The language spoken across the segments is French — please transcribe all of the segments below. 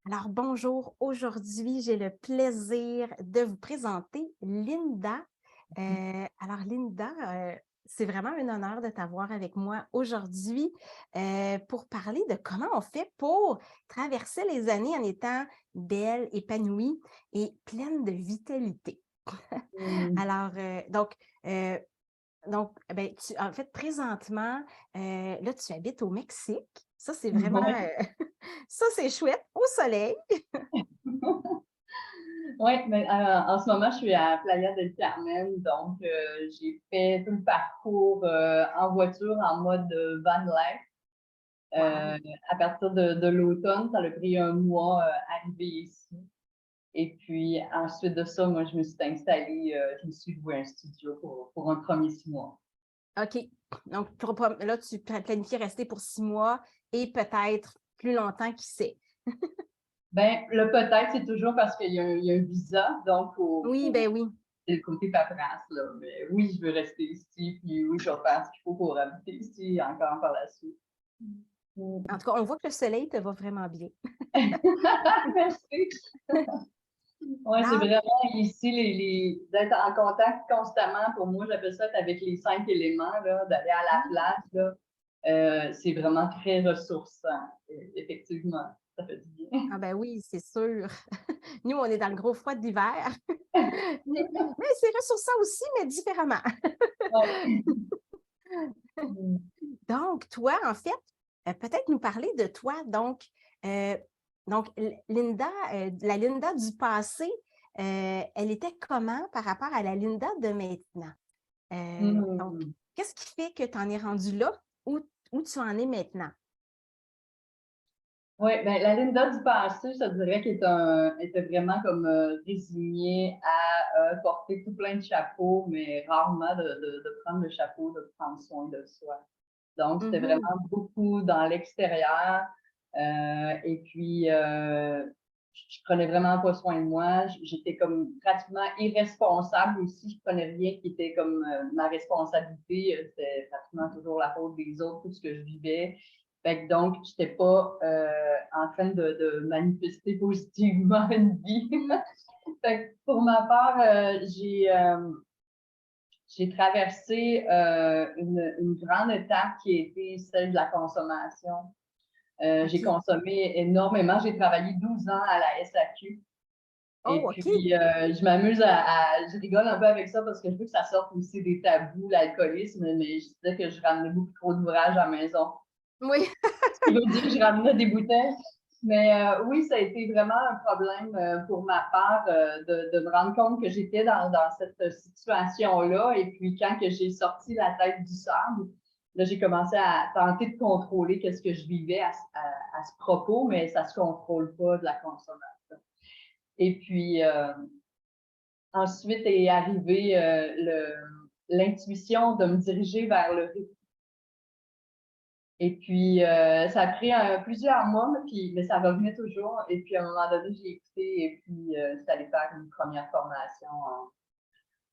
Alors, bonjour. Aujourd'hui, j'ai le plaisir de vous présenter Linda. Linda, c'est vraiment un honneur de t'avoir avec moi aujourd'hui pour parler de comment on fait pour traverser les années en étant belle, épanouie et pleine de vitalité. Mmh. Alors, euh, en fait, présentement, là, tu habites au Mexique. Ça, c'est vraiment, Ouais. ça, c'est chouette, au soleil. Ouais, mais en ce moment, je suis à Playa del Carmen, donc j'ai fait tout le parcours en voiture en mode van life. Wow. À partir de l'automne, ça a pris un mois arriver ici. Et puis ensuite de ça, moi, je me suis installée, je me suis loué un studio pour un premier 6 mois. OK. Donc, là, tu planifies rester pour 6 mois et peut-être plus longtemps, qui sait? Ben, le peut-être, c'est toujours parce qu'il y a un visa, donc Oui, ben oui. c'est le côté paperasse, là. Mais oui, je veux rester ici, puis oui, je vais faire ce qu'il faut pour habiter ici encore par la suite. En Mm. tout cas, on voit que le soleil te va vraiment bien. Merci. Ouais, c'est Alors, vraiment ici, d'être en contact constamment, pour moi, j'appelle ça être avec les 5 éléments, là, d'aller à la plage, là, c'est vraiment très ressourçant, effectivement. Ça fait du bien. ah ben oui, c'est sûr. Nous, on est dans le gros froid de l'hiver. Mais c'est ressourçant aussi, mais différemment. Ouais. Mm. Donc, toi, en fait, peut-être nous parler de toi. Euh, Linda, la Linda du passé, elle était comment par rapport à la Linda de maintenant? Donc, Mm. qu'est-ce qui fait que tu en es rendu là où, où tu en es maintenant? Oui, ben, la Linda du passé, je te dirais était vraiment comme résignée à porter tout plein de chapeaux, mais rarement de prendre le chapeau, de prendre soin de soi. Donc, c'était vraiment Mhm. beaucoup dans l'extérieur. Et puis, je prenais vraiment pas soin de moi. J'étais comme pratiquement irresponsable aussi. Je prenais rien qui était comme ma responsabilité. C'était pratiquement toujours la faute des autres, tout ce que je vivais. Fait que donc, j'étais pas en train de manifester positivement une vie. Mm. Fait que pour ma part, j'ai traversé une grande étape qui a été celle de la consommation. J'ai OK. consommé énormément. J'ai travaillé 12 ans à la SAQ. Et Oh, OK. puis, je m'amuse je rigole un peu avec ça parce que je veux que ça sorte aussi des tabous, l'alcoolisme, mais je disais que je ramenais beaucoup trop d'ouvrages à la maison. Oui. Ce qui veut dire que je ramenais des bouteilles. Mais oui, ça a été vraiment un problème pour ma part de me rendre compte que j'étais dans cette situation-là. Et puis, quand que j'ai sorti la tête du sable, là, j'ai commencé à tenter de contrôler qu'est-ce que je vivais à ce propos, mais ça ne se contrôle pas de la consommation. Et puis, ensuite est arrivée l'intuition de me diriger vers le rythme. Et puis, ça a pris plusieurs mois, mais ça revenait toujours. Et puis, à un moment donné, j'ai écouté et puis j'étais allée faire une première formation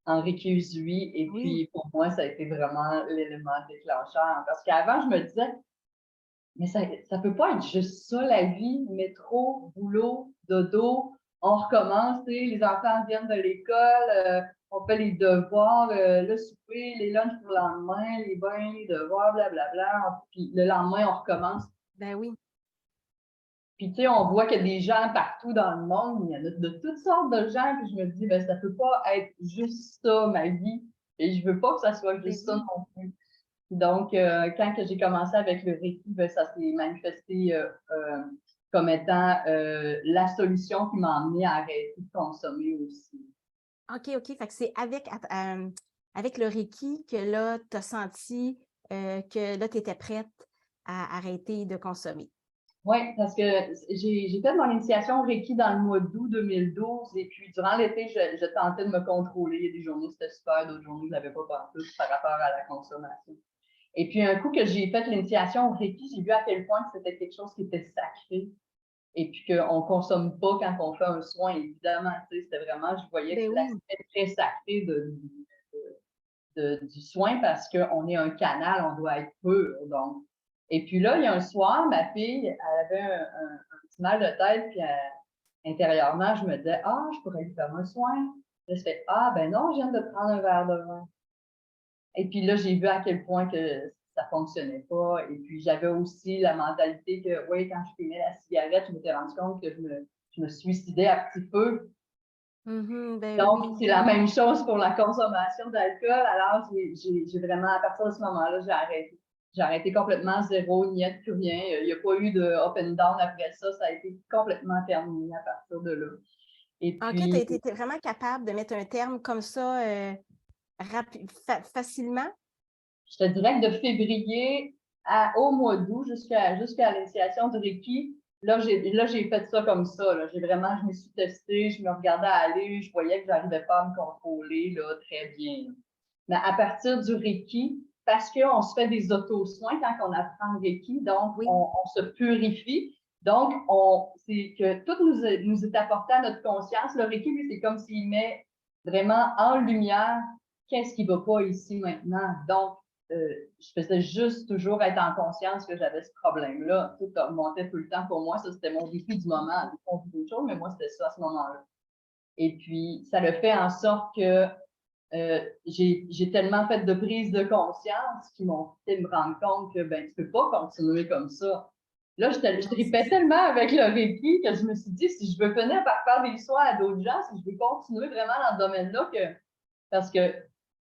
en Reiki Usui. Et Oui. puis, pour moi, ça a été vraiment l'élément déclencheur. Parce qu'avant, je me disais, mais ça peut pas être juste ça, la vie. Métro, boulot, dodo, on recommence, tu sais, les enfants viennent de l'école, on fait les devoirs, le souper, les lunchs pour le lendemain, les bains, les devoirs, blablabla. Puis le lendemain, on recommence. Ben oui. Puis, tu sais, on voit qu'il y a des gens partout dans le monde, il y en a de toutes sortes de gens, puis je me dis, ben, ça peut pas être juste ça, ma vie. Et je veux pas que ça soit Ben juste ça oui. non plus. Donc, quand que j'ai commencé avec le Reiki, ben, ça s'est manifesté comme étant la solution qui m'a emmené à arrêter de consommer aussi. OK, OK. Fait que c'est avec le Reiki que là, tu as senti que là, tu étais prête à arrêter de consommer. Oui, parce que j'ai fait mon initiation au Reiki dans le mois d'août 2012 et puis durant l'été, je tentais de me contrôler. Il y a des journées c'était super, d'autres journées je n'avais pas partout par rapport à la consommation. Et puis un coup que j'ai fait l'initiation au Reiki, j'ai vu à quel point c'était quelque chose qui était sacré et puis qu'on ne consomme pas quand on fait un soin, évidemment. C'était vraiment, je voyais Ben oui. l'aspect très sacré du soin parce qu'on est un canal, on doit être pur. Donc, Et puis là, il y a un soir, ma fille, elle avait un petit mal de tête, puis intérieurement, je me disais, ah, je pourrais lui faire un soin. Là, je fais, ah, ben non, je viens de prendre un verre de vin. Et puis là, j'ai vu à quel point que ça fonctionnait pas. Et puis, j'avais aussi la mentalité que, oui, quand je fumais la cigarette, je m'étais rendu compte que je me suicidais à petit feu. Ben Donc, oui. c'est la même chose pour la consommation d'alcool. Alors, j'ai vraiment, à partir de ce moment-là, j'ai arrêté. J'ai arrêté complètement zéro, niet, plus rien. Il n'y a pas eu de up and down après ça. Ça a été complètement terminé à partir de là. Et OK, tu puis, étais vraiment capable de mettre un terme comme ça facilement? je te dirais que de février au mois d'août jusqu'à l'initiation du Reiki, là, j'ai fait ça comme ça. Là. Je me suis testée, je me regardais aller, je voyais que j'arrivais pas à me contrôler là, très bien. Là. Mais à partir du Reiki, parce qu'on se fait des auto-soins quand on apprend le Reiki, donc Oui. on se purifie. Donc, c'est que tout nous est apporté à notre conscience. Le Reiki, lui, c'est comme s'il met vraiment en lumière qu'est-ce qui ne va pas ici maintenant. Donc, je faisais juste toujours être en conscience que j'avais ce problème-là. Tout remontait tout le temps pour moi. Ça, c'était mon vécu du moment. On vit d'autres choses, mais moi, c'était ça à ce moment-là. Et puis, ça le fait en sorte que j'ai tellement fait de prises de conscience qui m'ont fait me rendre compte que ben, tu peux pas continuer comme ça. Là, je tripais tellement avec le Reiki que je me suis dit, si je veux finir par faire des soins à d'autres gens, si je veux continuer vraiment dans ce domaine-là, parce que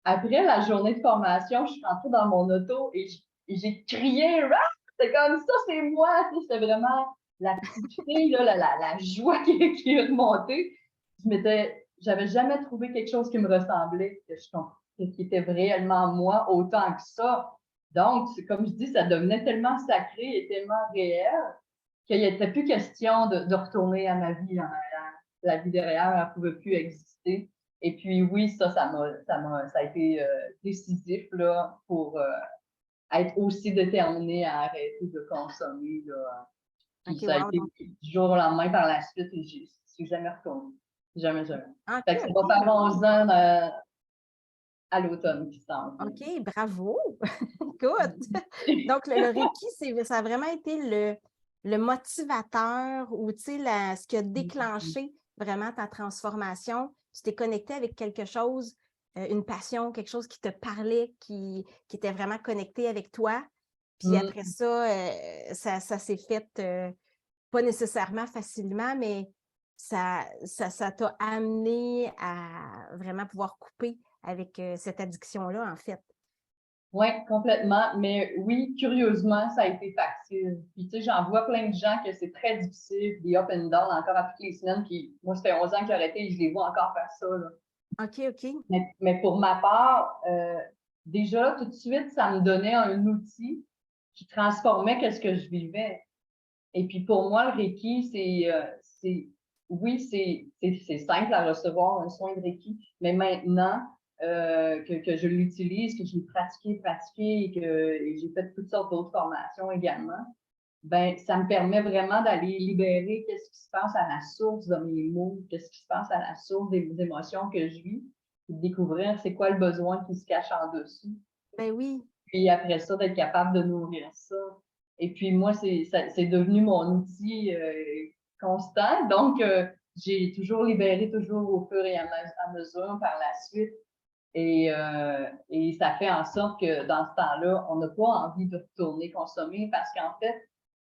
après la journée de formation, je suis rentrée dans mon auto et j'ai crié, rap! C'est comme ça, c'est moi! C'était vraiment la petite fille, là, la joie qui est remontée. J'avais jamais trouvé quelque chose qui me ressemblait, qui était réellement moi autant que ça. Donc, comme je dis, ça devenait tellement sacré et tellement réel qu'il n'était plus question de retourner à ma vie. La vie derrière, elle ne pouvait plus exister. Et puis oui, ça a été décisif là, pour être aussi déterminé à arrêter de consommer. Là. Puis OK, ça a wow. été du jour au lendemain par la suite et je suis jamais retournée. Jamais, jamais. OK, Fait que ça va OK. faire 11 ans à l'automne qui s'en vient. OK, bravo! Écoute, donc le Reiki, ça a vraiment été le motivateur ou ce qui a déclenché vraiment ta transformation. Tu t'es connecté avec quelque chose, une passion, quelque chose qui te parlait, qui était vraiment connecté avec toi. Puis après ça, ça s'est fait pas nécessairement facilement, mais ça t'a amené à vraiment pouvoir couper avec cette addiction-là, en fait. Oui, complètement. Mais oui, curieusement, ça a été facile. Puis, tu sais, j'en vois plein de gens que c'est très difficile, des up and down encore à toutes les semaines. Puis, moi, ça fait 11 ans que j'ai arrêté et je les vois encore faire ça. Là. OK, OK. Mais pour ma part, déjà, tout de suite, ça me donnait un outil qui transformait ce que je vivais. Et puis, pour moi, le Reiki, oui, c'est simple à recevoir un soin de Reiki, mais maintenant, que je l'utilise, que je l'ai pratiqué et j'ai fait toutes sortes d'autres formations également, ben, ça me permet vraiment d'aller libérer qu'est-ce qui se passe à la source de mes mots, qu'est-ce qui se passe à la source des émotions que je vis, et de découvrir c'est quoi le besoin qui se cache en dessous. Ben oui. Puis après ça, d'être capable de nourrir ça. Et puis moi, c'est devenu mon outil constant. Donc, j'ai toujours libéré, toujours au fur et à mesure par la suite. Et ça fait en sorte que dans ce temps-là, on n'a pas envie de retourner consommer parce qu'en fait,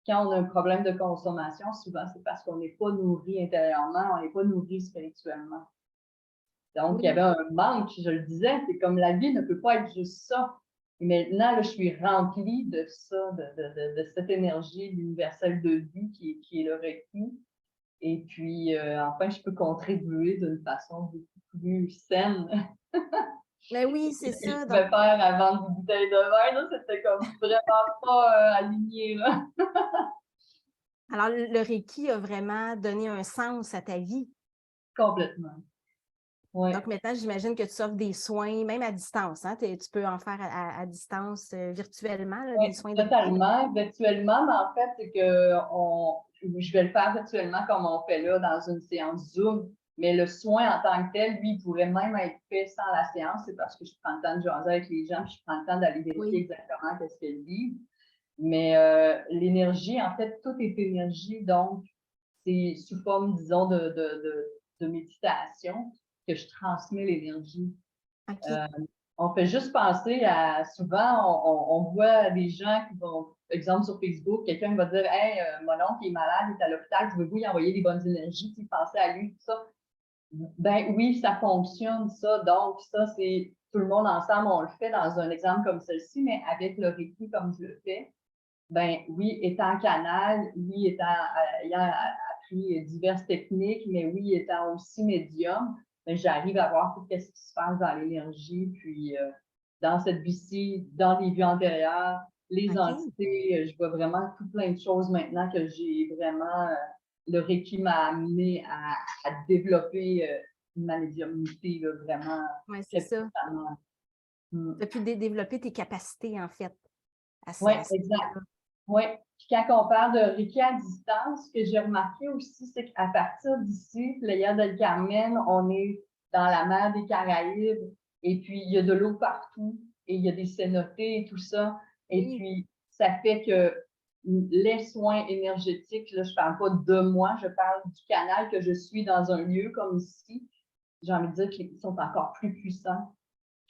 quand on a un problème de consommation, souvent c'est parce qu'on n'est pas nourri intérieurement, on n'est pas nourri spirituellement. Donc, il y Oui. avait un manque, je le disais, c'est comme la vie ne peut pas être juste ça. Et maintenant, là, je suis remplie de ça, de cette énergie universelle de vie qui est le Reiki. Et puis, enfin, je peux contribuer d'une façon beaucoup plus saine Ben oui, que c'est ce que je ça. Donc, pouvais faire avant des bouteilles de vin. Là, c'était comme vraiment pas aligné. Là. alors, le Reiki a vraiment donné un sens à ta vie. Complètement. Ouais. Donc, maintenant, j'imagine que tu offres des soins, même à distance. Hein? Tu peux en faire à distance virtuellement, là, Oui, des soins de Reiki. totalement. Virtuellement, mais en fait, c'est que je vais le faire virtuellement comme on fait là dans une séance Zoom. Mais le soin en tant que tel, lui, il pourrait même être fait sans la séance. C'est parce que je prends le temps de jaser avec les gens, puis je prends le temps d'aller vérifier Oui. exactement qu'est-ce qu'ils vivent. Mais l'énergie, en fait, tout est énergie, donc c'est sous forme, disons, de méditation que je transmets l'énergie. OK. Euh, on fait juste penser à, souvent, on voit des gens qui vont, exemple sur Facebook, quelqu'un va dire, hey, mon oncle est malade, il est à l'hôpital, pouvez-vous lui envoyer des bonnes énergies, puis penser à lui, tout ça. Ben oui, ça fonctionne, ça. Donc, ça, c'est tout le monde ensemble, on le fait dans un exemple comme celle-ci, mais avec le Reiki comme je le fais, ben oui, étant canal, oui, ayant appris diverses techniques, mais oui, étant aussi médium, ben, j'arrive à voir tout ce qui se passe dans l'énergie, puis dans cette vie-ci, dans les vies antérieures, les OK. entités, je vois vraiment tout plein de choses maintenant que j'ai vraiment, le Reiki m'a amené à développer ma médiumnité, là, vraiment Ouais, c'est ça. capitamment. Mm. Tu as pu développer tes capacités, en fait, Oui, à ce exact. niveau-là. Oui. Puis quand on parle de Reiki à distance, ce que j'ai remarqué aussi, c'est qu'à partir d'ici, Playa del Carmen, on est dans la mer des Caraïbes, et puis il y a de l'eau partout, et il y a des cénotes et tout ça. Et Oui, puis, ça fait que les soins énergétiques, là, je ne parle pas de moi, je parle du canal que je suis dans un lieu comme ici. J'ai envie de dire qu'ils sont encore plus puissants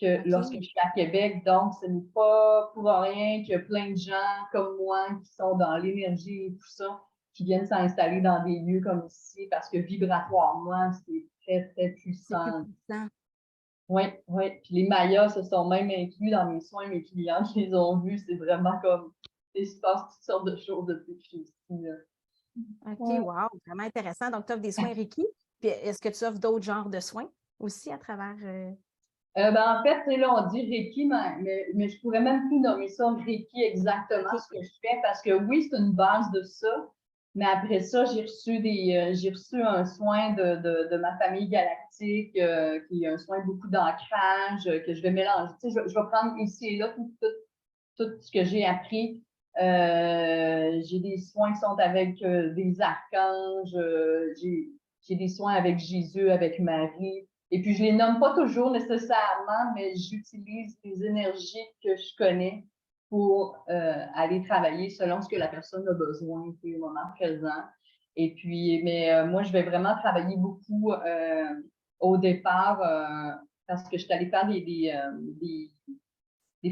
que lorsque OK. je suis à Québec. Donc, ce n'est pas pour rien qu'il y a plein de gens comme moi qui sont dans l'énergie et tout ça, qui viennent s'installer dans des lieux comme ici parce que vibratoirement, c'est très, très C'est plus puissant. puissant. Oui, oui. Puis les Mayas se sont même inclus dans mes soins, mes clients qui les ont vus. C'est vraiment comme, il se passe toutes sortes de choses depuis que je suis ici, là. OK, Ouais. wow, vraiment intéressant. Donc, tu offres des soins Reiki. Puis, est-ce que tu offres d'autres genres de soins aussi à travers. Ben, en fait, là, on dit Reiki, mais je pourrais même plus nommer ça Reiki exactement OK. ce que je fais parce que oui, c'est une base de ça. Mais après ça, j'ai reçu un soin de ma famille galactique, qui est un soin beaucoup d'ancrage, que je vais mélanger. Tu sais, je vais prendre ici et là tout ce que j'ai appris. J'ai des soins qui sont avec des archanges, j'ai des soins avec Jésus, avec Marie. Et puis, je les nomme pas toujours nécessairement, mais j'utilise les énergies que je connais pour aller travailler selon ce que la personne a besoin au moment présent. Et puis, mais moi, je vais vraiment travailler beaucoup au départ parce que je suis allée faire des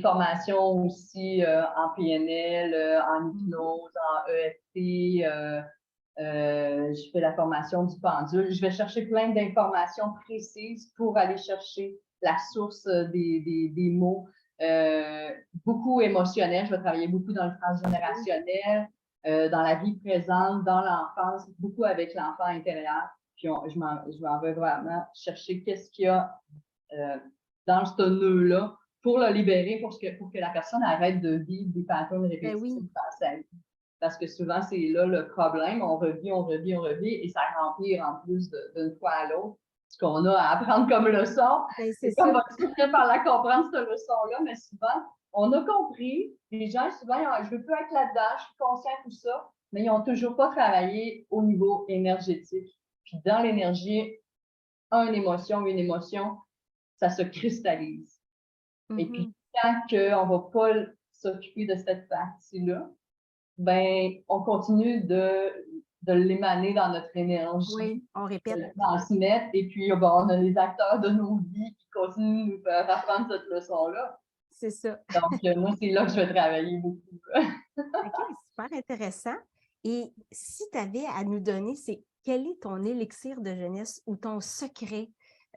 formations aussi en PNL, en Mhm. hypnose, en EFT. Je fais la formation du pendule. Je vais chercher plein d'informations précises pour aller chercher la source des mots. Beaucoup émotionnel. Je vais travailler beaucoup dans le transgénérationnel, dans la vie présente, dans l'enfance, beaucoup avec l'enfant intérieur. Puis je m'en vais vraiment chercher qu'est-ce qu'il y a euh, dans ce nœud-là pour le libérer, pour que la personne arrête de vivre des patrons Ben répétitifs oui, dans sa vie. Parce que souvent, c'est là le problème. On revit, on revit, on revit, et ça empire en plus d'une fois à l'autre. Ce qu'on a à apprendre comme leçon. ben c'est C'est comme on ça. va finir par la comprendre, cette leçon-là, mais souvent, on a compris. Les gens, souvent, je ne veux plus être là-dedans, je suis consciente de tout ça, mais ils n'ont toujours pas travaillé au niveau énergétique. Puis dans l'énergie, une émotion, ça se cristallise. Et puis, Mhm. tant qu'on ne va pas s'occuper de cette partie-là, ben, on continue de l'émaner dans notre Oui, énergie, on de répète. le transmettre, et puis bon, on a les acteurs de nos vies qui continuent de nous faire apprendre cette leçon-là. C'est ça. Donc, moi, c'est là que je vais travailler beaucoup. OK, super intéressant. Et si tu avais à nous donner, c'est quel est ton élixir de jeunesse ou ton secret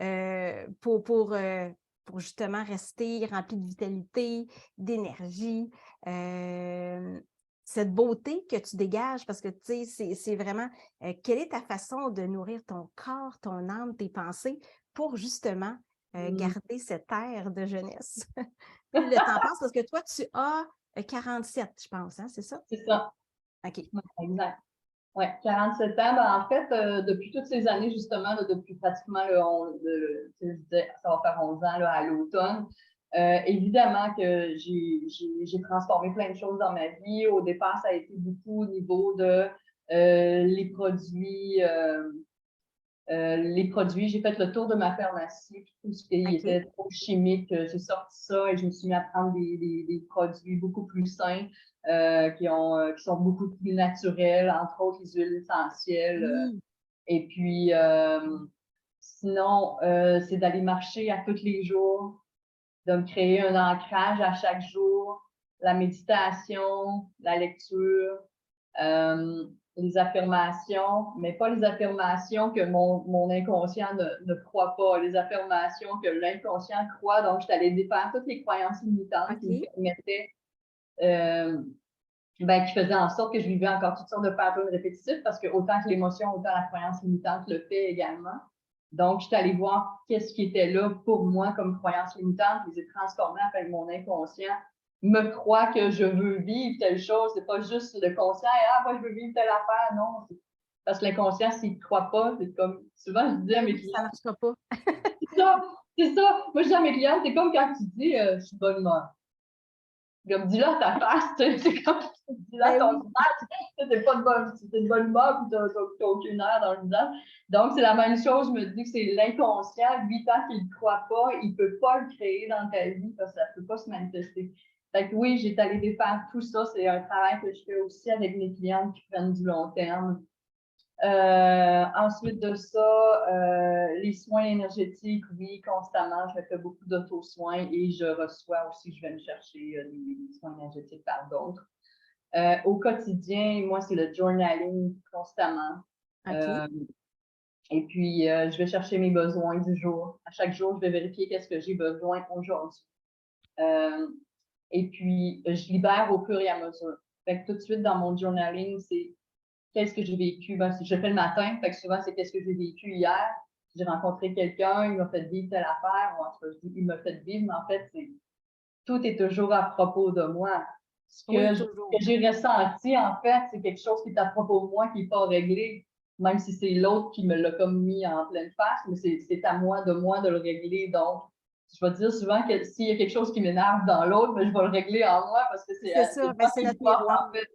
euh, pour, pour, euh, pour justement rester rempli de vitalité, d'énergie, euh, cette beauté que tu dégages, parce que tu sais, c'est vraiment quelle est ta façon de nourrir ton corps, ton âme, tes pensées pour justement garder cette air de jeunesse. Plus le temps passe, parce que toi, tu as 47, je pense, hein, c'est ça? C'est ça. OK. Ouais, exact. Ouais, 47 ans. Ben, en fait, depuis toutes ces années, justement, là, depuis pratiquement je disais, ça va faire 11 ans là, à l'automne, évidemment que j'ai transformé plein de choses dans ma vie. Au départ, ça a été beaucoup au niveau de les produits les produits. J'ai fait le tour de ma pharmacie, tout ce qui était trop chimique. J'ai sorti ça et je me suis mis à prendre des produits beaucoup plus sains, qui sont beaucoup plus naturels, entre autres les huiles essentielles. Et puis, sinon, c'est d'aller marcher à tous les jours, de me créer un ancrage à chaque jour, la méditation, la lecture, les affirmations, mais pas les affirmations que mon inconscient ne croit pas, les affirmations que l'inconscient croit. Donc, je suis allée défaire toutes les croyances limitantes qui me permettaient, qui faisaient en sorte que je vivais encore toutes sortes de patrons répétitifs, parce que autant que l'émotion, autant la croyance limitante le fait également. Donc, je suis allée voir qu'est-ce qui était là pour moi comme croyance limitante, je les ai transformées avec mon inconscient me croit que je veux vivre telle chose. C'est pas juste le conscient, moi, je veux vivre telle affaire. Non, parce que l'inconscient, s'il ne croit pas, c'est comme, souvent, je dis à mes clients. Ça ne marchera pas. c'est ça. Moi, je dis à mes clients, c'est comme quand tu dis, je suis de bonne humeur. Comme, dis-le à ta face, c'est comme, dis-le à ton visage, c'est pas de bonne humeur, puis t'as aucune air dans le visage. Donc, c'est la même chose, je me dis que c'est l'inconscient, lui, tant qu'il ne croit pas, il ne peut pas le créer dans ta vie, parce que ça ne peut pas se manifester. Fait que oui, j'ai allé défaire tout ça. C'est un travail que je fais aussi avec mes clientes qui prennent du long terme. Ensuite de ça, les soins énergétiques, oui, constamment. Je fais beaucoup d'auto-soins et je reçois aussi, je vais me chercher des soins énergétiques par d'autres. Au quotidien, moi, c'est le journaling constamment. Et puis, je vais chercher mes besoins du jour. À chaque jour, je vais vérifier qu'est-ce que j'ai besoin aujourd'hui. Et puis, je libère au fur et à mesure. Fait que tout de suite, dans mon journaling, c'est qu'est-ce que j'ai vécu. Ben, je fais le matin, fait que souvent, c'est qu'est-ce que j'ai vécu hier. J'ai rencontré quelqu'un, il m'a fait vivre telle affaire, ou en tout cas, je dis, il m'a fait vivre, mais en fait, tout est toujours à propos de moi. Ce que j'ai ressenti, en fait, c'est quelque chose qui est à propos de moi, qui n'est pas réglé, même si c'est l'autre qui me l'a comme mis en pleine face, mais c'est à moi de le régler. Donc, je vais dire souvent que s'il y a quelque chose qui m'énerve dans l'autre, ben, je vais le régler en moi parce que c'est ça, ben, c'est notre miroir. En fait.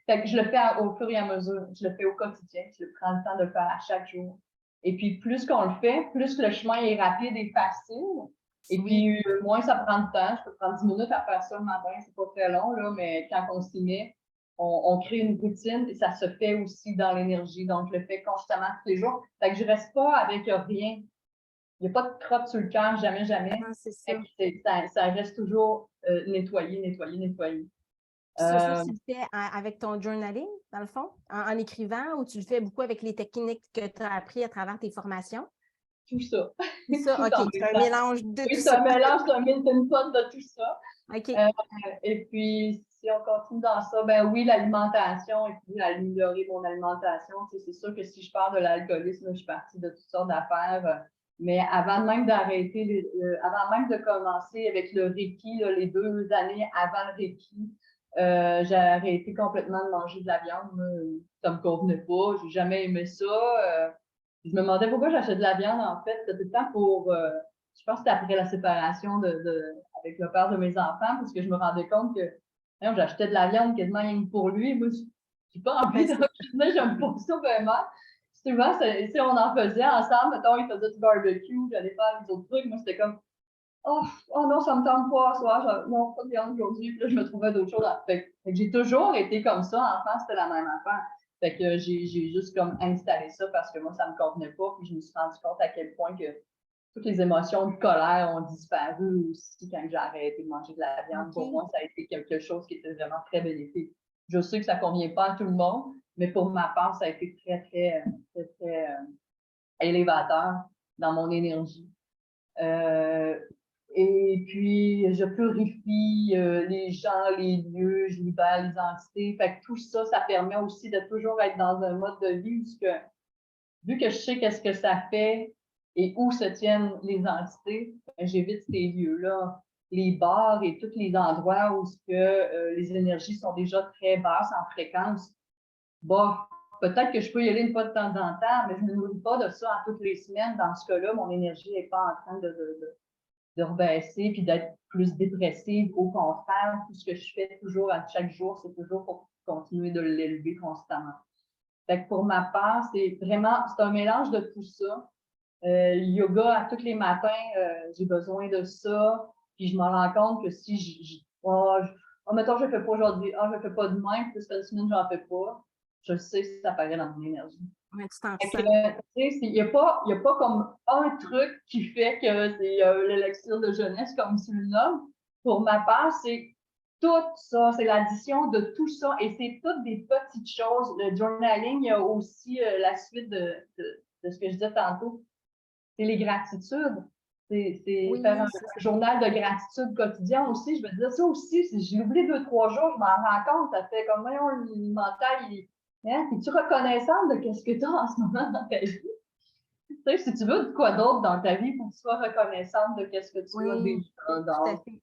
Fait que je le fais au fur et à mesure, je le fais au quotidien, je prends le temps de le faire à chaque jour. Et puis, plus qu'on le fait, plus le chemin est rapide et facile. Et puis, moins ça prend de temps. Je peux prendre 10 minutes à faire ça le matin, c'est pas très long, là, mais quand on s'y met, on crée une routine et ça se fait aussi dans l'énergie. Donc, je le fais constamment tous les jours. Fait que je reste pas avec rien. Il n'y a pas de crotte sur le cœur, jamais, jamais. Non, c'est ça. Ça reste toujours nettoyé. Ça, tu le fais avec ton journaling, dans le fond, en écrivant, ou tu le fais beaucoup avec les techniques que tu as apprises à travers tes formations? Tout ça. Tout ça, OK. C'est un mélange de tout ça. Oui, c'est un mélange, c'est un melting pot de tout ça. OK. Et puis, si on continue dans ça, ben oui, l'alimentation, et puis améliorer mon alimentation. C'est sûr que si je pars de l'alcoolisme, je suis partie de toutes sortes d'affaires. Mais avant même d'arrêter, avant même de commencer avec le Reiki, là, les 2 années avant le Reiki, j'ai arrêté complètement de manger de la viande. Ça me convenait pas. J'ai jamais aimé ça. Je me demandais pourquoi j'achète de la viande, en fait. C'était tout le temps pour, je pense que c'était après la séparation avec le père de mes enfants, parce que je me rendais compte que j'achetais de la viande quasiment rien que pour lui. Moi, j'ai pas envie de cuisiner, j'aime pas ça vraiment. Souvent, si on en faisait ensemble, mettons, il faisait du barbecue, j'allais faire les autres trucs. Moi, c'était comme, oh non, ça me tente pas ce soir, non, pas de viande aujourd'hui. Puis là, je me trouvais d'autres choses. Fait que j'ai toujours été comme ça. Enfant, c'était la même affaire. Fait que j'ai juste comme installé ça parce que moi, ça me convenait pas. Puis je me suis rendu compte à quel point que toutes les émotions de colère ont disparu aussi quand j'ai arrêté de manger de la viande. Pour moi, ça a été quelque chose qui était vraiment très bénéfique. Je sais que ça convient pas à tout le monde, mais pour ma part, ça a été très, très, très, très élévateur dans mon énergie. Et puis, je purifie les gens, les lieux, je libère les entités. Fait que tout ça, ça permet aussi de toujours être dans un mode de vie vu que je sais qu'est-ce que ça fait et où se tiennent les entités, j'évite ces lieux-là, les bars et tous les endroits où les énergies sont déjà très basses en fréquence. Bon, peut-être que je peux y aller une fois de temps en temps, mais je ne me nourris pas de ça toutes les semaines. Dans ce cas-là, mon énergie n'est pas en train de rebaisser puis d'être plus dépressive. Au contraire, tout ce que je fais toujours à chaque jour, c'est toujours pour continuer de l'élever constamment. Fait que pour ma part, c'est un mélange de tout ça. Le yoga, à tous les matins, j'ai besoin de ça. Puis je me rends compte que si mettons, je ne fais pas aujourd'hui, je ne fais pas demain, puis cette semaine, je n'en fais pas. Je sais que ça paraît dans mon énergie. Ouais, tu t'en Fait que, ressens. il n'y a pas comme un truc qui fait que c'est l'élixir de jeunesse, comme tu le nommes. Pour ma part, c'est tout ça, c'est l'addition de tout ça, et c'est toutes des petites choses. Le journaling, il y a aussi la suite de ce que je disais tantôt, c'est les gratitudes. C'est faire Oui, un c'est ça. journal de gratitude quotidien aussi. Je veux dire, ça aussi, si je l'oublie 2, 3 jours, je m'en rends compte. Ça fait comme, voyons, le mental, hein? Es-tu reconnaissante de ce que tu as en ce moment dans ta vie? Tu sais, si tu veux de quoi d'autre dans ta vie, il faut que tu sois reconnaissante de ce que tu as Oui, déjà. tout à Donc, fait.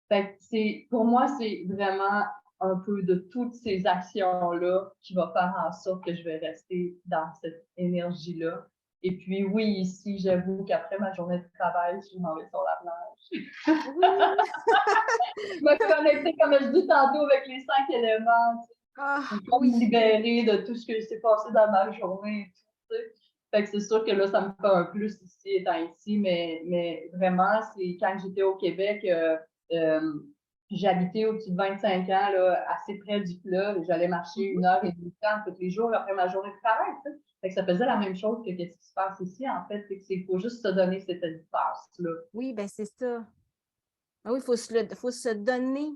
fait que pour moi, c'est vraiment un peu de toutes ces actions-là qui va faire en sorte que je vais rester dans cette énergie-là. Et puis, oui, ici, j'avoue qu'après ma journée de travail, je m'en vais sur la plage. Oui. Me connecter, comme je dis tantôt, avec les 5 éléments, Ah, pour oui. me libérer de tout ce qui s'est passé dans ma journée. Tu sais. Fait que c'est sûr que là, ça me fait un plus ici, étant ici, mais vraiment, c'est quand j'étais au Québec, euh, j'habitais au-dessus de 25 ans, là, assez près du fleuve, et j'allais marcher Mhm. 1 heure et demie de temps tous les jours après ma journée de travail. Tu sais. Fait que ça faisait la même chose que ce qui se passe ici, en fait, c'est qu'il faut juste se donner cet espace-là. Oui, ben c'est ça. Ah oui, faut se donner,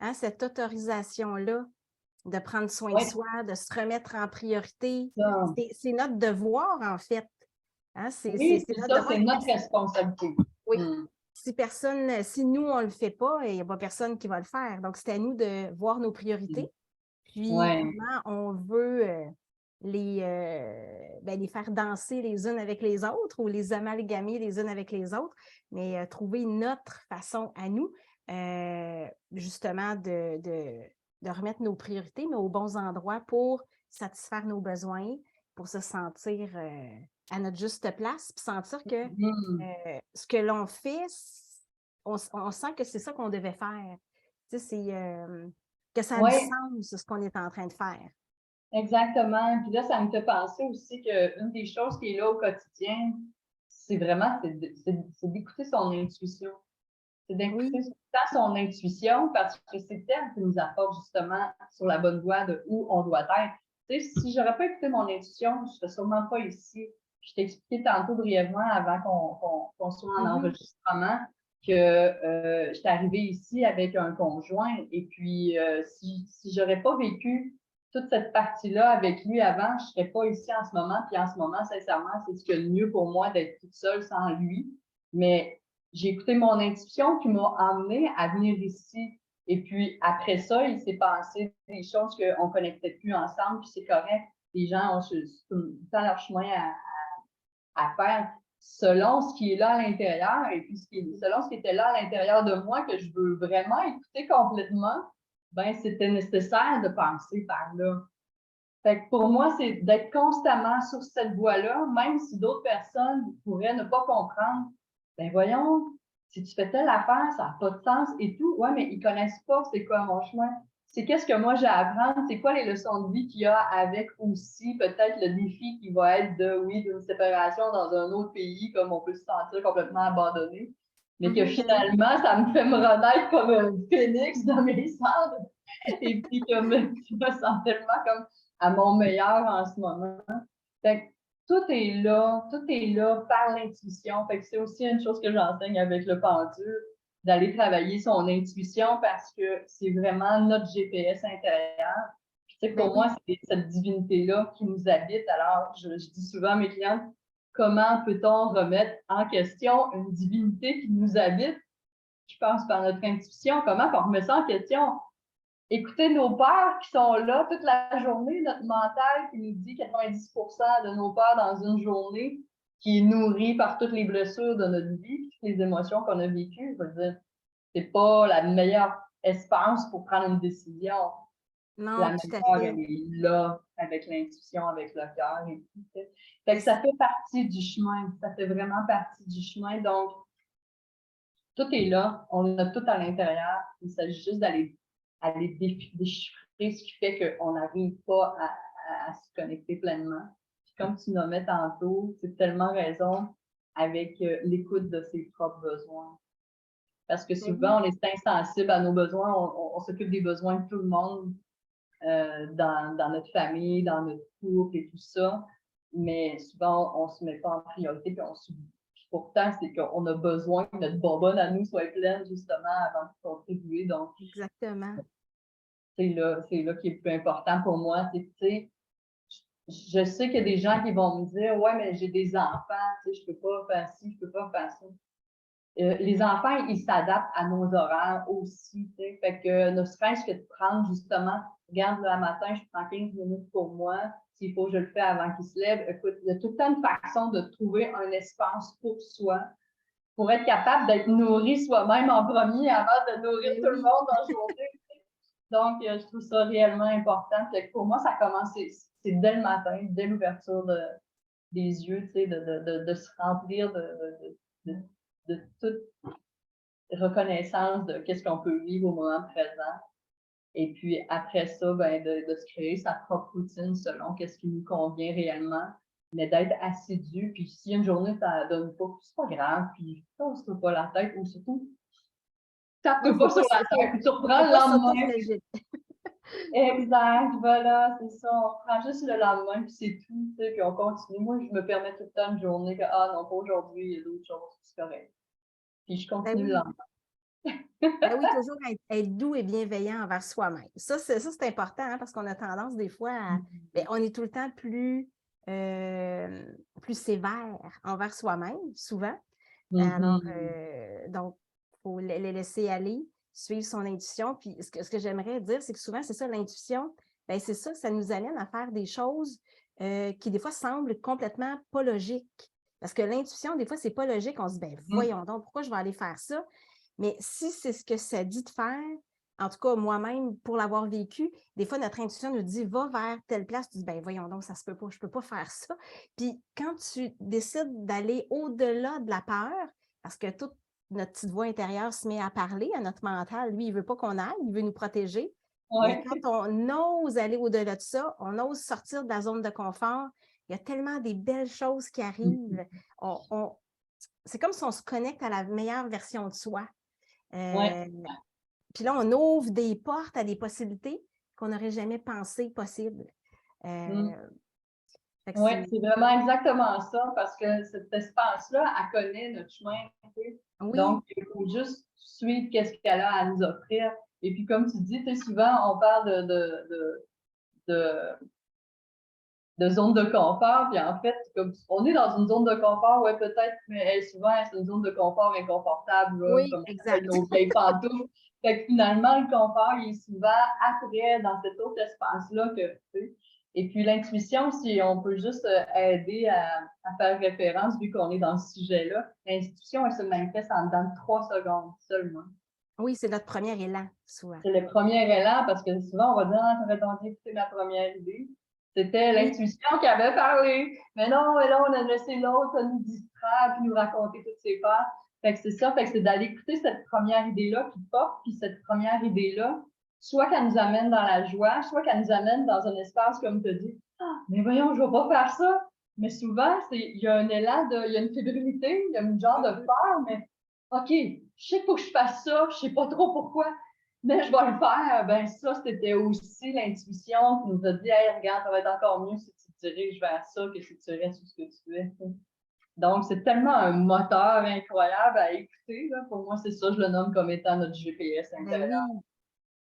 hein, cette autorisation-là de prendre soin de Oui, soi, de se remettre en priorité. ça. C'est notre devoir, en fait. Hein, Oui, c'est puis notre ça, devoir. c'est notre responsabilité. Oui. Mm. Si nous, on ne le fait pas, il n'y a pas personne qui va le faire. Donc, c'est à nous de voir nos priorités, puis Ouais. comment on veut les faire danser les unes avec les autres ou les amalgamer les unes avec les autres, mais trouver notre façon à nous, justement, de remettre nos priorités, mais aux bons endroits pour satisfaire nos besoins, pour se sentir à notre juste place, puis sentir que Mm. ce que l'on fait, on sent que c'est ça qu'on devait faire. Tu sais, que ça a du Oui, sens, ce qu'on est en train de faire. exactement. Puis là, ça me fait penser aussi qu'une des choses qui est là au quotidien, c'est vraiment c'est d'écouter son intuition. C'est d'écouter Oui. tout le temps son intuition parce que c'est elle qui nous apporte justement sur la bonne voie de où on doit être. Tu sais, si j'aurais pas écouté mon intuition, je serais sûrement pas ici. Je t'ai expliqué tantôt brièvement avant qu'on soit en Mhm. enregistrement que j'étais arrivée ici avec un conjoint et puis si j'aurais pas vécu toute cette partie-là avec lui avant, je serais pas ici en ce moment. Puis en ce moment, sincèrement, c'est ce qu'il y a de mieux pour moi d'être toute seule sans lui. Mais j'ai écouté mon intuition qui m'a amené à venir ici. Et puis, après ça, il s'est passé des choses qu'on ne connectait plus ensemble, puis c'est correct. Les gens ont tout le temps leur chemin à faire selon ce qui est là à l'intérieur et puis selon ce qui était là à l'intérieur de moi que je veux vraiment écouter complètement, ben c'était nécessaire de passer par là. Fait que pour moi, c'est d'être constamment sur cette voie-là, même si d'autres personnes pourraient ne pas comprendre. Ben voyons, si tu fais telle affaire, ça n'a pas de sens et tout. Ouais, mais ils connaissent pas c'est quoi mon chemin. C'est qu'est-ce que moi j'ai à apprendre, c'est quoi les leçons de vie qu'il y a avec aussi peut-être le défi qui va être d'une séparation dans un autre pays, comme on peut se sentir complètement abandonné. Mais que Mhm, ben oui. finalement, ça me fait me renaître comme un phénix dans mes cendres. Et puis que je me sens tellement comme à mon meilleur en ce moment. Fait que tout est là par l'intuition. Fait que c'est aussi une chose que j'enseigne avec le pendule, d'aller travailler son intuition parce que c'est vraiment notre GPS intérieur. Puis, tu sais, Ben pour moi, oui. c'est cette divinité-là qui nous habite. Alors, je dis souvent à mes clientes, comment peut-on remettre en question une divinité qui nous habite? Je pense par notre intuition. Comment on remet ça en question? Écouter nos peurs qui sont là toute la journée, notre mental qui nous dit 90% de nos peurs dans une journée, qui est nourri par toutes les blessures de notre vie, toutes les émotions qu'on a vécues. Je veux dire, c'est pas la meilleure espace pour prendre une décision. Non, La tout à meilleure, fait. elle est là, avec l'intuition, avec le cœur et tout. Fait Mais que ça fait partie du chemin. Ça fait vraiment partie du chemin. Donc, tout est là, on a tout à l'intérieur. Il s'agit juste d'aller déchiffrer ce qui fait qu'on n'arrive pas à se connecter pleinement. Puis comme tu nommais tantôt, c'est tellement raison avec l'écoute de ses propres besoins. Parce que souvent, on est insensible à nos besoins, on s'occupe des besoins de tout le monde dans notre famille, dans notre couple et tout ça. Mais souvent, on ne se met pas en priorité, puis on s'oublie. Pourtant, c'est qu'on a besoin que notre bonbonne à nous soit pleine, justement, avant de contribuer. Donc, Exactement. c'est là qui est le plus important pour moi. Tu sais, je sais qu'il y a des gens qui vont me dire, ouais, mais j'ai des enfants, tu sais, je peux pas faire ci, je peux pas faire ça. Les enfants, ils s'adaptent à nos horaires aussi, tu sais. Fait que ne serait-ce que de prendre justement, regarde, le matin, je prends 15 minutes pour moi. S'il faut, je le fais avant qu'il se lève. Écoute, il y a tout le temps une façon de trouver un espace pour soi, pour être capable d'être nourri soi-même en premier avant de nourrir tout le monde dans la journée. Donc, je trouve ça réellement important. Fait que pour moi, ça commence, c'est dès le matin, dès l'ouverture des yeux, tu sais, de se remplir de toute reconnaissance de qu'est-ce qu'on peut vivre au moment présent. Et puis après ça, ben, de se créer sa propre routine selon qu'est-ce qui nous convient réellement, mais d'être assidu. Puis si une journée, ça donne pas, c'est pas grave, puis pose-toi pas la tête, ou surtout, tape-toi pas sur la tête, puis tu reprends le lendemain. Exact, voilà, c'est ça. On prend juste le lendemain, puis c'est tout, tu sais, puis on continue. Moi, je me permets tout le temps une journée que, ah non, pas aujourd'hui, il y a d'autres choses, c'est correct. Puis je continue le lendemain. Ben oui, toujours être doux et bienveillant envers soi-même. Ça, c'est important, hein, parce qu'on a tendance des fois à... Ben, on est tout le temps plus sévère envers soi-même, souvent. Alors, donc, il faut les laisser aller, suivre son intuition. Puis, ce que j'aimerais dire, c'est que souvent, c'est ça, l'intuition, ben, c'est ça nous amène à faire des choses qui, des fois, semblent complètement pas logiques. Parce que l'intuition, des fois, c'est pas logique. On se dit, ben, voyons donc, pourquoi je vais aller faire ça? Mais si c'est ce que ça dit de faire, en tout cas, moi-même, pour l'avoir vécu, des fois, notre intuition nous dit, va vers telle place. Tu dis, ben voyons donc, ça se peut pas, je peux pas faire ça. Puis quand tu décides d'aller au-delà de la peur, parce que toute notre petite voix intérieure se met à parler à notre mental, lui, il veut pas qu'on aille, il veut nous protéger. Mais quand on ose aller au-delà de ça, on ose sortir de la zone de confort, il y a tellement des belles choses qui arrivent. C'est comme si on se connecte à la meilleure version de soi. Puis là, on ouvre des portes à des possibilités qu'on n'aurait jamais pensé possibles. Oui, c'est vraiment exactement ça, parce que cet espace-là, elle connaît notre chemin. Oui. Donc, il faut juste suivre qu'est-ce qu'elle a à nous offrir. Et puis, comme tu dis, souvent, on parle de zone de confort, puis en fait, comme on est dans une zone de confort, ouais, peut-être, mais souvent, c'est une zone de confort inconfortable, là, oui, comme exact. nos vieilles pantoufles. Fait que finalement, le confort, il est souvent après, dans cet autre espace-là que, tu sais. Et puis l'intuition, si on peut juste aider à faire référence, vu qu'on est dans ce sujet-là, l'intuition, elle se manifeste en dedans de 3 secondes seulement. Oui, c'est notre premier élan, souvent. C'est le premier élan, parce que souvent, on va dire, ah, t'aurais dû écouter ma première idée. C'était l'intuition qui avait parlé. Mais non, et là, on a laissé l'autre nous distraire puis nous raconter toutes ses peurs. Fait que c'est ça, fait que c'est d'aller écouter cette première idée-là qui porte, puis cette première idée-là, soit qu'elle nous amène dans la joie, soit qu'elle nous amène dans un espace, comme tu as dit, ah, mais voyons, je ne vais pas faire ça. Mais souvent, il y a un élan, il y a une fébrilité, il y a une genre de peur, mais OK, je sais qu'il faut que je fasse ça, je ne sais pas trop pourquoi, mais je vais le faire. Ben ça, c'était aussi l'intuition qui nous a dit, hey, regarde, ça va être encore mieux si tu te diriges vers ça que si tu restes sur ce que tu fais. Donc, c'est tellement un moteur incroyable à écouter. Là. Pour moi, c'est ça, je le nomme comme étant notre GPS intérieur. Ben oui,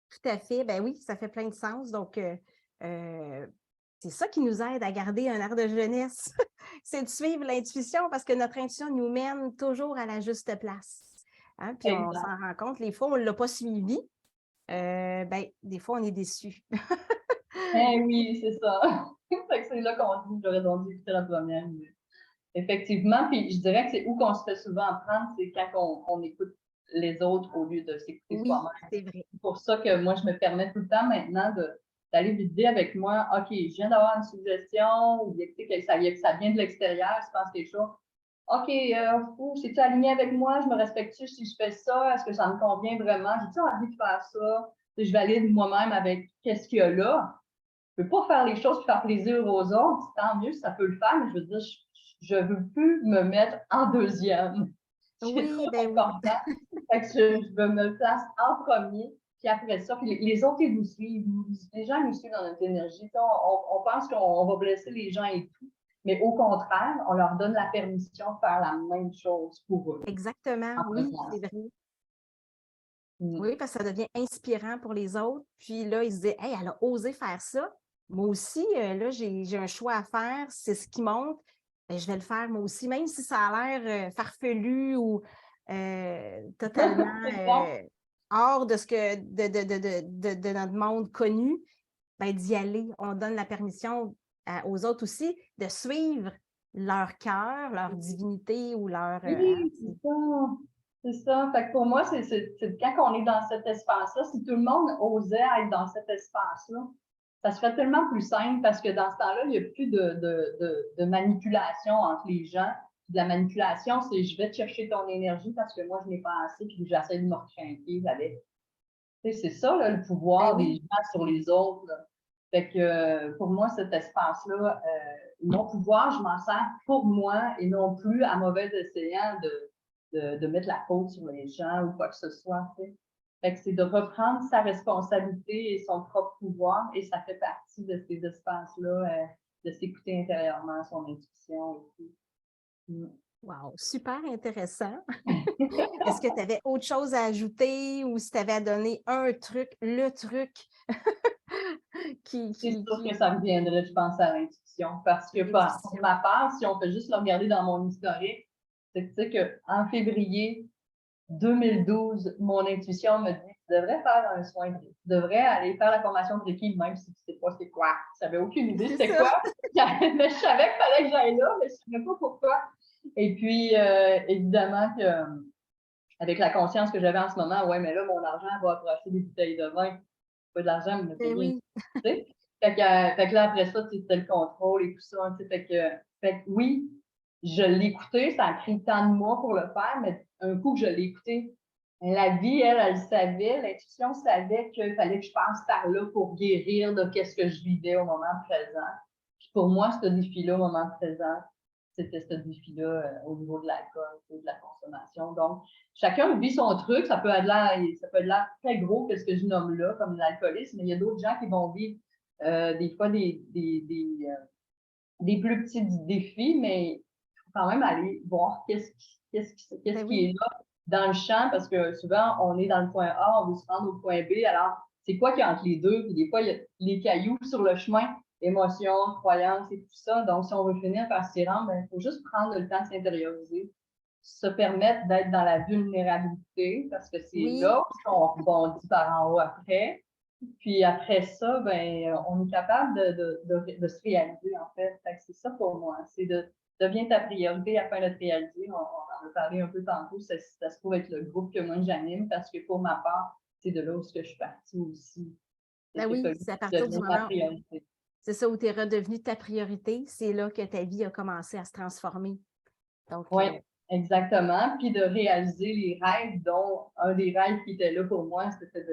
tout à fait. Ben oui, ça fait plein de sens. Donc, c'est ça qui nous aide à garder un air de jeunesse. C'est de suivre l'intuition parce que notre intuition nous mène toujours à la juste place. Hein? Puis on s'en rend compte, les fois où on ne l'a pas suivi, ben, des fois, on est déçu. Oui, c'est ça. C'est là qu'on dit, j'aurais donc dû écouter la première. Effectivement, puis je dirais que c'est où qu'on se fait souvent prendre, c'est quand on écoute les autres au lieu de s'écouter soi-même. C'est vrai. C'est pour ça que moi, je me permets tout le temps maintenant d'aller vider avec moi, OK, je viens d'avoir une suggestion, ou que ça vient de l'extérieur, je pense quelque chose. OK, c'est-tu aligné avec moi? Je me respecte-tu si je fais ça? Est-ce que ça me convient vraiment? J'ai-tu envie de faire ça? Je valide moi-même avec qu'est-ce qu'il y a là. peux pas faire les choses pour faire plaisir aux autres, tant mieux, ça peut le faire, mais je veux dire, je veux plus me mettre en deuxième. C'est Oui, trop ben oui. important. Fait que je veux me place en premier, puis après ça, puis les autres, ils nous suivent. Les gens nous suivent dans notre énergie. On pense qu'on va blesser les gens et tout, mais au contraire, on leur donne la permission de faire la même chose pour eux. Exactement, oui, c'est vrai. Oui, parce que ça devient inspirant pour les autres. Puis là, ils se disent, hey, elle a osé faire ça. Moi aussi, là, j'ai un choix à faire. C'est ce qui monte. Ben, je vais le faire moi aussi, même si ça a l'air farfelu ou totalement hors de ce que de notre monde connu. Ben, d'y aller. On donne la permission aux autres aussi de suivre leur cœur, leur divinité ou leur. Oui, c'est ça. C'est ça. Fait que pour moi, c'est quand on est dans cet espace-là, si tout le monde osait être dans cet espace-là, ça serait tellement plus simple parce que dans ce temps-là, il n'y a plus de manipulation entre les gens. De la manipulation, c'est je vais te chercher ton énergie parce que moi, je n'ai pas assez, puis j'essaie de me recrinquer avec. C'est ça, là, le Ben pouvoir des oui, gens sur les autres, là. Fait que pour moi, cet espace-là, mon pouvoir, je m'en sers pour moi et non plus à mauvais escient de mettre la faute sur les gens ou quoi que ce soit. T'sais. Fait que c'est de reprendre sa responsabilité et son propre pouvoir et ça fait partie de ces espaces-là, de s'écouter intérieurement son intuition et tout. Mm. wow, super intéressant. Est-ce que tu avais autre chose à ajouter ou si tu avais à donner un truc, le truc qui, C'est qui, sûr que qui ça me viendrait, je pense, à l'intuition. Parce que pour l'intuition? ma part, si on peut juste le regarder dans mon historique, c'est que tu sais qu'en février 2012, mon intuition me dit tu devrais faire un soin de Reiki. Tu devrais aller faire la formation de Reiki, même si tu ne sais pas c'est quoi. Je n'avais aucune idée C'est c'était ça. quoi. Mais je savais qu'il fallait que j'aille là, mais je ne savais pas pourquoi. Et puis, évidemment, que, avec la conscience que j'avais en ce moment, ouais, mais là, mon argent va approcher des bouteilles de vin. Pas de l'argent, mais Ben rien. oui. Fait que là, après ça, c'était le contrôle et tout ça. Fait que oui, je l'ai écouté, ça a pris tant de mois pour le faire, mais un coup que je l'ai écouté, la vie, elle savait, l'intuition savait qu'il fallait que je passe par là pour guérir de qu'est-ce que je vivais au moment présent. Puis pour moi, ce défi-là, au moment présent, c'était ce défi-là au niveau de l'alcool, de la consommation. Donc, chacun vit son truc, ça peut être l'air très gros que ce que je nomme là, comme l'alcoolisme, mais il y a d'autres gens qui vont vivre des fois des plus petits défis, mais il faut quand même aller voir Ben qui oui. est là dans le champ, parce que souvent, on est dans le point A, on veut se rendre au point B, alors c'est quoi qui est entre les deux? Puis des fois, il y a les cailloux sur le chemin, émotions, croyances et tout ça. Donc, si on veut finir par s'y rendre, il faut juste prendre le temps de s'intérioriser, se permettre d'être dans la vulnérabilité, parce que c'est Oui. là qu'on rebondit par en haut après. Puis après ça, ben, on est capable de se réaliser, en fait. Fait que c'est ça pour moi. C'est de devenir ta priorité afin de te réaliser. On en a parlé un peu tantôt. Ça se trouve être le groupe que moi j'anime parce que pour ma part, c'est de là où je suis partie aussi. C'est Ben qu'il oui, fallait c'est à que je partir du devienne ta moment où priorité. c'est ça où tu es redevenu ta priorité, c'est là que ta vie a commencé à se transformer. Donc, Oui, exactement. Puis de réaliser les rêves, dont un des rêves qui était là pour moi, c'était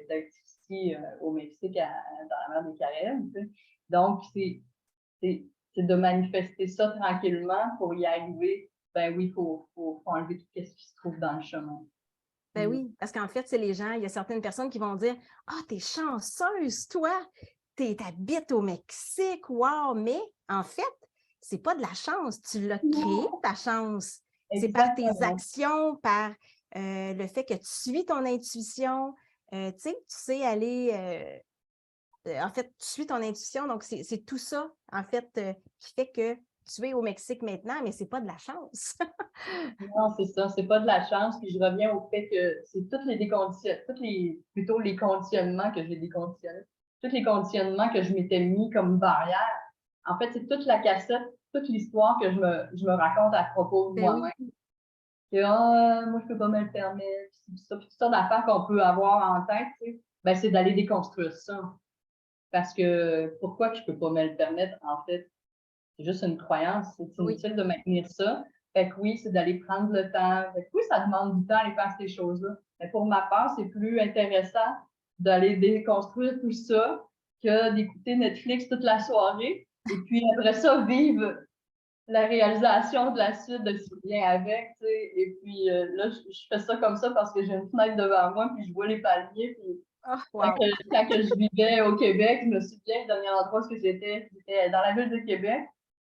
d'être ici au Mexique, dans la mer des Caraïbes. Tu sais. Donc, c'est de manifester ça tranquillement pour y arriver. Ben oui, faut enlever tout ce qui se trouve dans le chemin. ben oui, parce qu'en fait, c'est les gens, il y a certaines personnes qui vont dire ah, t'es chanceuse, toi, t'habites au Mexique, wow, mais en fait, c'est pas de la chance, tu l'as créé Non, ta chance. C'est par tes exactement. actions, par le fait que tu suis ton intuition, tu sais aller. En fait, tu suis ton intuition, donc c'est tout ça, en fait, qui fait que tu es au Mexique maintenant, mais c'est pas de la chance. Non, c'est ça, c'est pas de la chance. Puis je reviens au fait que c'est plutôt les conditionnements que j'ai déconditionnés, tous les conditionnements que je m'étais mis comme barrière. En fait, c'est toute la cassette, toute l'histoire que je me raconte à propos de Ben oui, moi-même. Que moi, je peux pas me le permettre. Puis toutes sortes d'affaires qu'on peut avoir en tête, tu sais, ben, c'est d'aller déconstruire ça. Parce que pourquoi que je peux pas me le permettre, en fait? C'est juste une croyance. C'est oui. inutile de maintenir ça. Fait que oui, c'est d'aller prendre le temps. Fait que oui, ça demande du temps aller faire ces choses-là. Mais pour ma part, c'est plus intéressant d'aller déconstruire tout ça que d'écouter Netflix toute la soirée. Et puis après ça, vivre la réalisation de la suite de ce qui vient avec, tu sais. Et puis là, je fais ça comme ça parce que j'ai une fenêtre devant moi, puis je vois les palmiers. Puis Oh, wow. quand je vivais au Québec, je me souviens, le dernier endroit où j'étais dans la ville de Québec.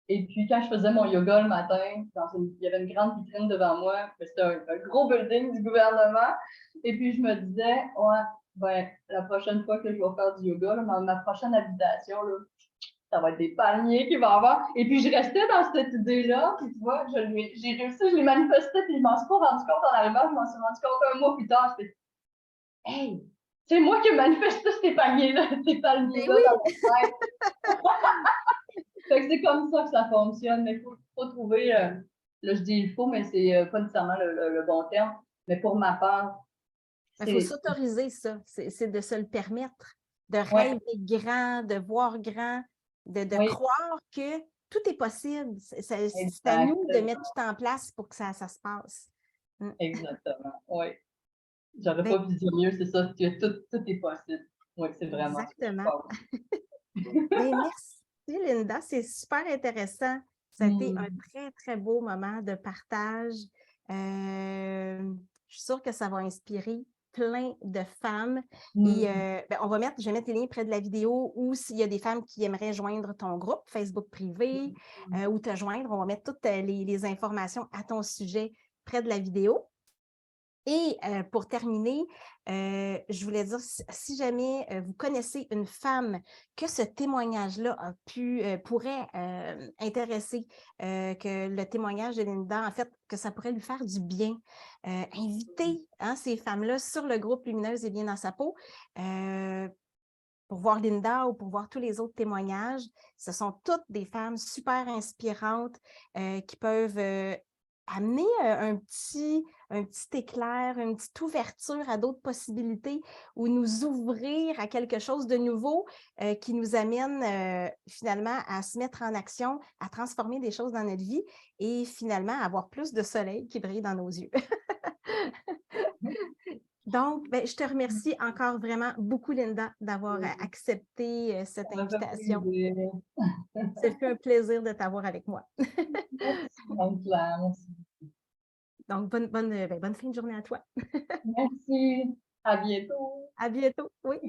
Et puis, quand je faisais mon yoga le matin, il y avait une grande vitrine devant moi. C'était un gros building du gouvernement. Et puis, je me disais, ouais, ben, la prochaine fois que je vais faire du yoga, là, ma prochaine habitation, là, ça va être des palmiers qu'il va y avoir. Et puis, je restais dans cette idée-là. Puis, tu vois, j'ai réussi, je l'ai manifesté, puis je m'en suis pas rendu compte en arrivant. Je m'en suis rendu compte un mois plus tard. Je fais, hey, c'est moi qui ai manifesté ces palmiers-là, ces Ben palmiers-là oui, dans ma tête. Fait que c'est comme ça que ça fonctionne, mais il faut trouver, là je dis il faut, mais c'est pas nécessairement le bon terme, mais pour ma part, il faut c'est s'autoriser ça, c'est de se le permettre, de ouais, rêver grand, de voir grand, de oui, croire que tout est possible. C'est à nous de mettre exactement, tout en place pour que ça se passe. Mm. exactement, oui. J'aurais Ben, pas pu dire mieux, c'est ça, que tout est possible. Oui, c'est vraiment ce que je exactement. pense. Ben, merci, Linda. C'est super intéressant. Ça a été un Hmm. très, très beau moment de partage. Je suis sûre que ça va inspirer plein de femmes. Et Hmm. ben, je vais mettre les liens près de la vidéo ou s'il y a des femmes qui aimeraient joindre ton groupe Facebook privé ou te joindre, on va mettre toutes les informations à ton sujet près de la vidéo. Et pour terminer, je voulais dire, si jamais vous connaissez une femme que ce témoignage-là pourrait intéresser, que le témoignage de Linda, en fait, que ça pourrait lui faire du bien, invitez ces femmes-là sur le groupe Lumineuse et bien dans sa peau pour voir Linda ou pour voir tous les autres témoignages. Ce sont toutes des femmes super inspirantes qui peuvent amener un petit éclair, une petite ouverture à d'autres possibilités ou nous ouvrir à quelque chose de nouveau qui nous amène finalement à se mettre en action, à transformer des choses dans notre vie et finalement à avoir plus de soleil qui brille dans nos yeux. Donc, ben, je te remercie encore vraiment beaucoup, Linda, d'avoir accepté cette Ça m'a fait invitation. plaisir. Ça fait un plaisir de t'avoir avec moi. Merci, Anne-Claire, merci. Donc, bonne fin de journée à toi. Merci, à bientôt. À bientôt. Oui.